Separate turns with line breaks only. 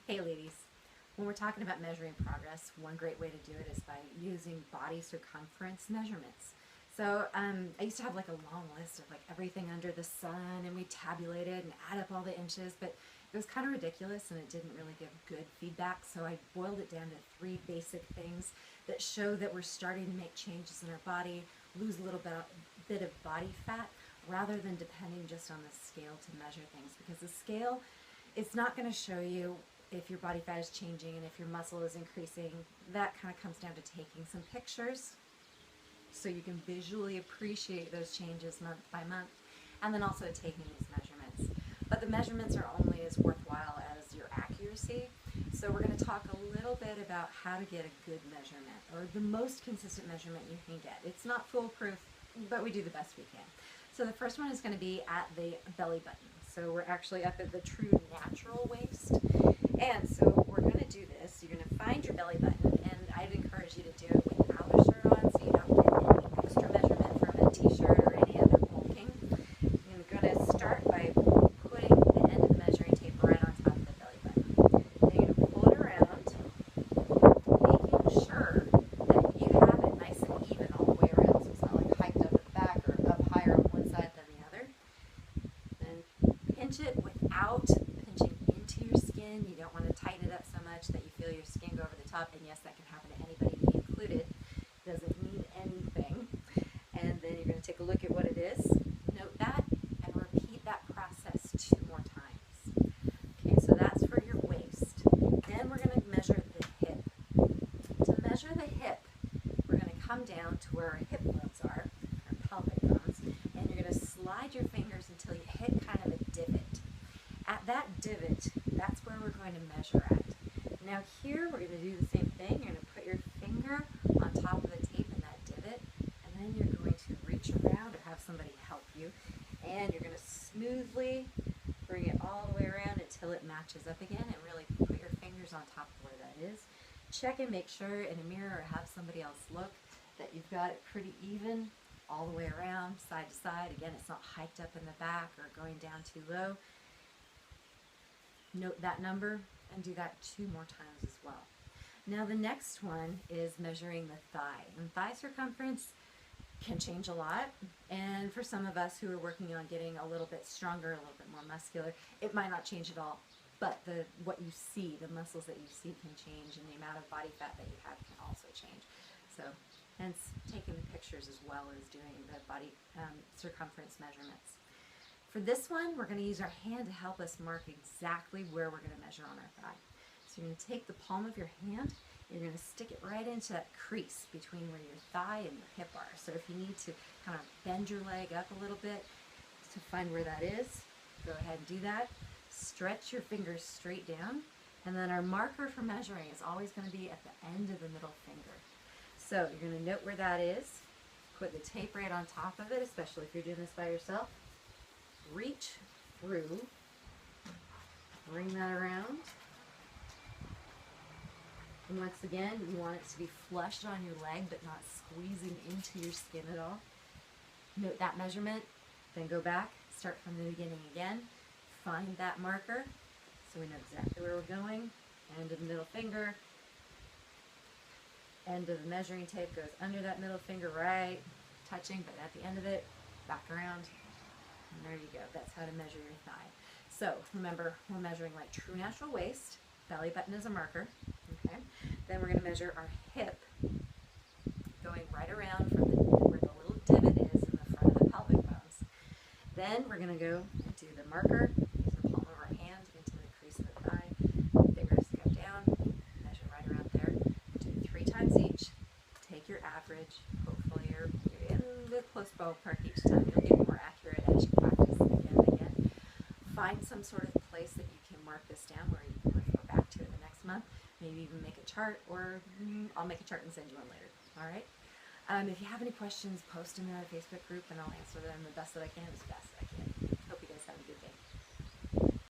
Hey ladies, when we're talking about measuring progress, one great way to do it is by using body circumference measurements. So I used to have like a long list of like everything under the sun, and we tabulated and add up all the inches, but it was kind of ridiculous and it didn't really give good feedback. So I boiled it down to three basic things that show that we're starting to make changes in our body, lose a little bit of body fat, rather than depending just on the scale to measure things, because the scale, it's not going to show you if your body fat is changing and if your muscle is increasing. That kind of comes down to taking some pictures so you can visually appreciate those changes month by month, and then also taking these measurements. But the measurements are only as worthwhile as your accuracy. So we're going to talk a little bit about how to get a good measurement, or the most consistent measurement you can get. It's not foolproof, but we do the best we can. So the first one is going to be at the belly button. So we're actually up at the true natural waist. And so we're going to do this. You're going to find your belly button, and I'd encourage you to do it without a shirt on so you don't get any extra measurement from a t-shirt or any other bulking. You're going to start by putting the end of the measuring tape right on top of the belly button. Then you're going to pull it around, making sure that you have it nice and even all the way around, so it's not like hiked up at the back or up higher on one side than the other. Then pinch it without pinching into your skin. You don't want to tighten it up so much that you feel your skin go over the top, and yes, that can happen to anybody, me included. Doesn't mean anything. And then you're going to take a look at what it is, note that, and repeat that process 2 more times. Okay, so that's for your waist. Then we're going to measure the hip. To measure the hip, we're going to come down to where our hip bones are, our pelvic bones, and you're going to slide your fingers until you hit kind of a divot. At that divot, that's where we're going to measure at. Now here, we're going to do the same thing. You're going to put your finger on top of the tape in that divot, and then you're going to reach around or have somebody help you, and you're going to smoothly bring it all the way around until it matches up again, and really put your fingers on top of where that is. Check and make sure in a mirror, or have somebody else look, that you've got it pretty even all the way around, side to side. Again, it's not hiked up in the back or going down too low. Note that number and do that 2 more times as well. Now the next one is measuring the thigh. And thigh circumference can change a lot, and for some of us who are working on getting a little bit stronger, a little bit more muscular, it might not change at all, but what you see, the muscles that you see can change, and the amount of body fat that you have can also change. So hence taking the pictures as well as doing the body circumference measurements. For this one, we're going to use our hand to help us mark exactly where we're going to measure on our thigh. So you're going to take the palm of your hand, you're going to stick it right into that crease between where your thigh and your hip are. So if you need to kind of bend your leg up a little bit to find where that is, go ahead and do that. Stretch your fingers straight down, and then our marker for measuring is always going to be at the end of the middle finger. So you're going to note where that is, put the tape right on top of it, especially if you're doing this by yourself. Reach through, bring that around, and once again, you want it to be flush on your leg but not squeezing into your skin at all. Note that measurement, then go back, start from the beginning again, find that marker so we know exactly where we're going. End of the middle finger, end of the measuring tape goes under that middle finger, right, touching, but at the end of it, back around. And there you go. That's how to measure your thigh. So remember, we're measuring like true natural waist. Belly button is a marker. Okay. Then we're going to measure our hip, going right around from where the little divot is in the front of the pelvic bones. Then we're going to go and do the marker. Use the palm of our hand into the crease of the thigh. Fingers go down. Measure right around there. Do it 3 times each. Take your average. Hopefully you're in the close ballpark each time. You'll get more accurate as you practice again and again. Find some sort of place that you can mark this down where you can refer back to it the next month. Maybe even make a chart, or I'll make a chart and send you one later. All right? If you have any questions, post them in our Facebook group and I'll answer them the best that I can, as best I can. Hope you guys have a good day.